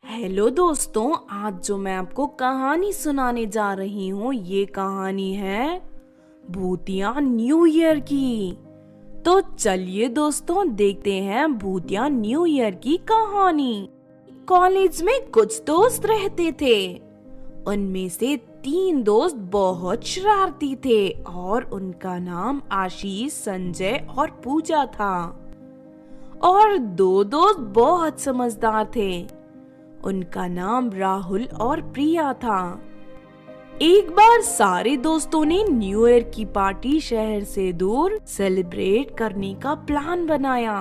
Hello दोस्तों, आज जो मैं आपको कहानी सुनाने जा रही हूँ ये कहानी है भूतिया न्यू ईयर की। तो चलिए दोस्तों देखते हैं भूतिया न्यू ईयर की कहानी। कॉलेज में कुछ दोस्त रहते थे। उनमें से 3 दोस्त बहुत शरारती थे और उनका नाम आशीष, संजय और पूजा था। और 2 दोस्त बहुत समझदार थे। उनका नाम राहुल और प्रिया था। एक बार सारे दोस्तों ने न्यू ईयर की पार्टी शहर से दूर सेलिब्रेट करने का प्लान बनाया।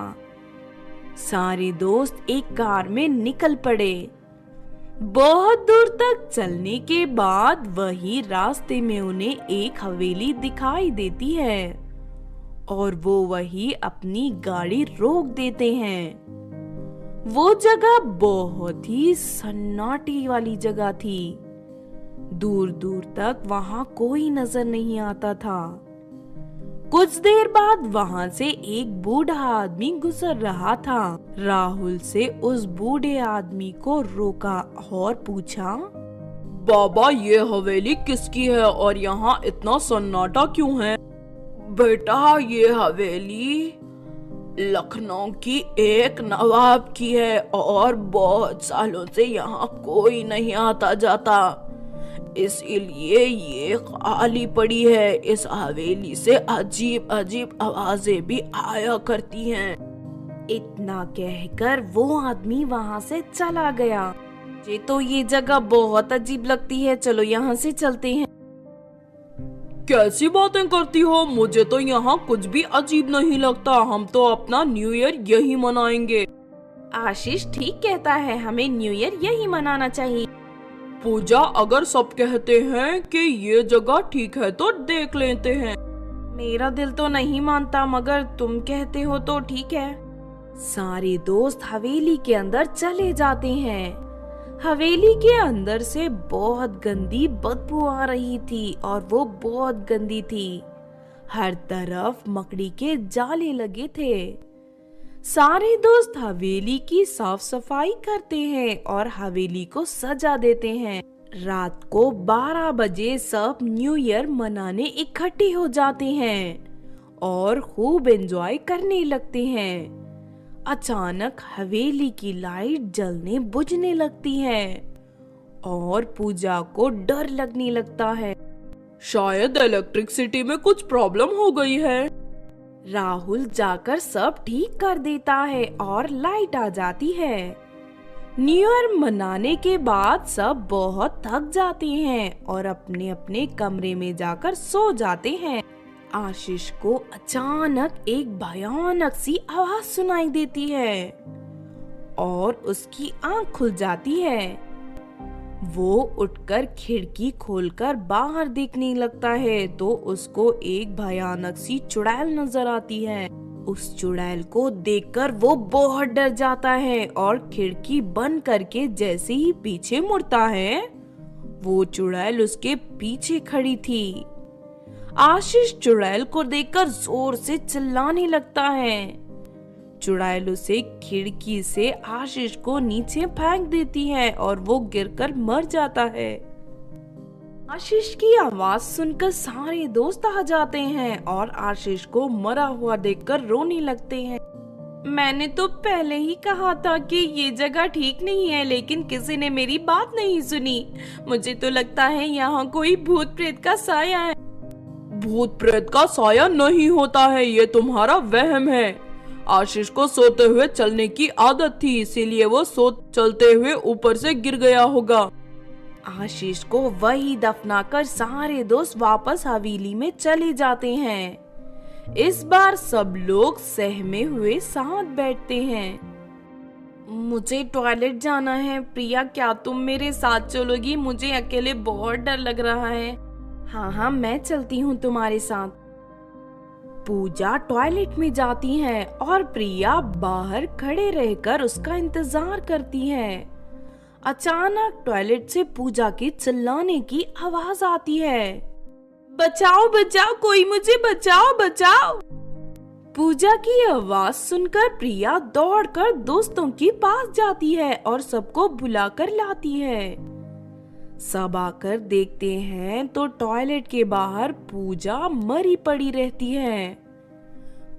सारे दोस्त एक कार में निकल पड़े। बहुत दूर तक चलने के बाद वही रास्ते में उन्हें एक हवेली दिखाई देती है और वो वही अपनी गाड़ी रोक देते हैं। वो जगह बहुत ही सन्नाटी वाली जगह थी। दूर दूर तक वहां कोई नजर नहीं आता था। कुछ देर बाद वहां से एक बूढ़ा आदमी गुजर रहा था। राहुल से उस बूढ़े आदमी को रोका और पूछा, बाबा ये हवेली किसकी है और यहाँ इतना सन्नाटा क्यों है? बेटा ये हवेली लखनऊ की एक नवाब की है और बहुत सालों से यहाँ कोई नहीं आता जाता, इसीलिए ये खाली पड़ी है। इस हवेली से अजीब अजीब आवाजें भी आया करती हैं। इतना कहकर वो आदमी वहां से चला गया। मुझे तो ये जगह बहुत अजीब लगती है, चलो यहाँ से चलते हैं। कैसी बातें करती हो? मुझे तो यहाँ कुछ भी अजीब नहीं लगता। हम तो अपना न्यू ईयर यही मनाएंगे। आशीष ठीक कहता है, हमें न्यू ईयर यही मनाना चाहिए। पूजा, अगर सब कहते हैं कि ये जगह ठीक है तो देख लेते हैं। मेरा दिल तो नहीं मानता, मगर तुम कहते हो तो ठीक है। सारे दोस्त हवेली के अंदर चले जाते हैं। हवेली के अंदर से बहुत गंदी बदबू आ रही थी और वो बहुत गंदी थी। हर तरफ मकड़ी के जाले लगे थे। सारे दोस्त हवेली की साफ सफाई करते हैं और हवेली को सजा देते हैं। रात को 12 बजे सब न्यू ईयर मनाने इकट्ठे हो जाते हैं और खूब एंजॉय करने लगते हैं। अचानक हवेली की लाइट जलने बुझने लगती है और पूजा को डर लगने लगता है। शायद इलेक्ट्रिसिटी में कुछ प्रॉब्लम हो गई है। राहुल जाकर सब ठीक कर देता है और लाइट आ जाती है। न्यू ईयर मनाने के बाद सब बहुत थक जाते हैं और अपने अपने कमरे में जाकर सो जाते हैं। आशीष को अचानक एक भयानक सी आवाज सुनाई देती है और उसकी आंख खुल जाती है। वो उठकर खिड़की खोलकर बाहर देखने लगता है तो उसको एक भयानक सी चुड़ैल नजर आती है। उस चुड़ैल को देखकर वो बहुत डर जाता है और खिड़की बंद करके जैसे ही पीछे मुड़ता है वो चुड़ैल उसके पीछे खड़ी थी। आशीष चुड़ैल को देखकर जोर से चिल्लाने लगता है। चुड़ैल उसे खिड़की से आशीष को नीचे फेंक देती है और वो गिरकर मर जाता है। आशीष की आवाज सुनकर सारे दोस्त आ जाते हैं और आशीष को मरा हुआ देखकर रोने लगते हैं। मैंने तो पहले ही कहा था कि ये जगह ठीक नहीं है, लेकिन किसी ने मेरी बात नहीं सुनी। मुझे तो लगता है यहाँ कोई भूत प्रेत का साया है। भूत प्रेत का साया नहीं होता है, ये तुम्हारा वहम है। आशीष को सोते हुए चलने की आदत थी, इसीलिए वो चलते हुए ऊपर से गिर गया होगा। आशीष को वही दफनाकर सारे दोस्त वापस हवेली में चले जाते हैं। इस बार सब लोग सहमे हुए साथ बैठते हैं। मुझे टॉयलेट जाना है। प्रिया, क्या तुम मेरे साथ चलोगी? मुझे अकेले बहुत डर लग रहा है। हाँ हाँ, मैं चलती हूँ तुम्हारे साथ। पूजा टॉयलेट में जाती है और प्रिया बाहर खड़े रहकर उसका इंतजार करती है। अचानक टॉयलेट से पूजा के चिल्लाने की आवाज आती है, बचाओ बचाओ, कोई मुझे बचाओ बचाओ। पूजा की आवाज सुनकर प्रिया दौड़कर दोस्तों के पास जाती है और सबको बुलाकर लाती है। सब आकर देखते हैं तो टॉयलेट के बाहर पूजा मरी पड़ी रहती है।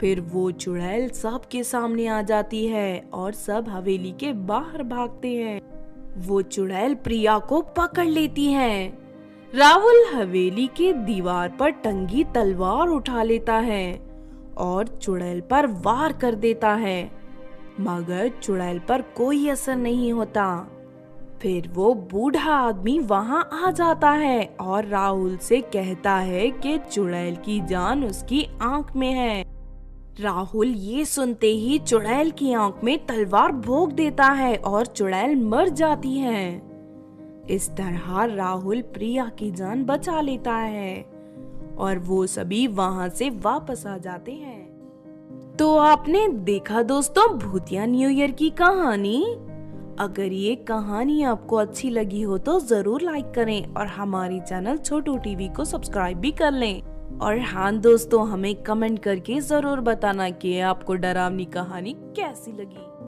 फिर वो चुड़ैल सबके सामने आ जाती है और सब हवेली के बाहर भागते हैं। वो चुड़ैल प्रिया को पकड़ लेती है। राहुल हवेली के दीवार पर टंगी तलवार उठा लेता है और चुड़ैल पर वार कर देता है, मगर चुड़ैल पर कोई असर नहीं होता। फिर वो बूढ़ा आदमी वहां आ जाता है और राहुल से कहता है कि चुड़ैल की जान उसकी आंख में है। राहुल ये सुनते ही चुड़ैल की आंख में तलवार भोंक देता है और चुड़ैल मर जाती है। इस तरह राहुल प्रिया की जान बचा लेता है और वो सभी वहां से वापस आ जाते हैं। तो आपने देखा दोस्तों भूतिया न्यू ईयर की कहानी। अगर ये कहानी आपको अच्छी लगी हो तो जरूर लाइक करें और हमारे चैनल छोटू टीवी को सब्सक्राइब भी कर लें। और हाँ दोस्तों, हमें कमेंट करके जरूर बताना कि आपको डरावनी कहानी कैसी लगी।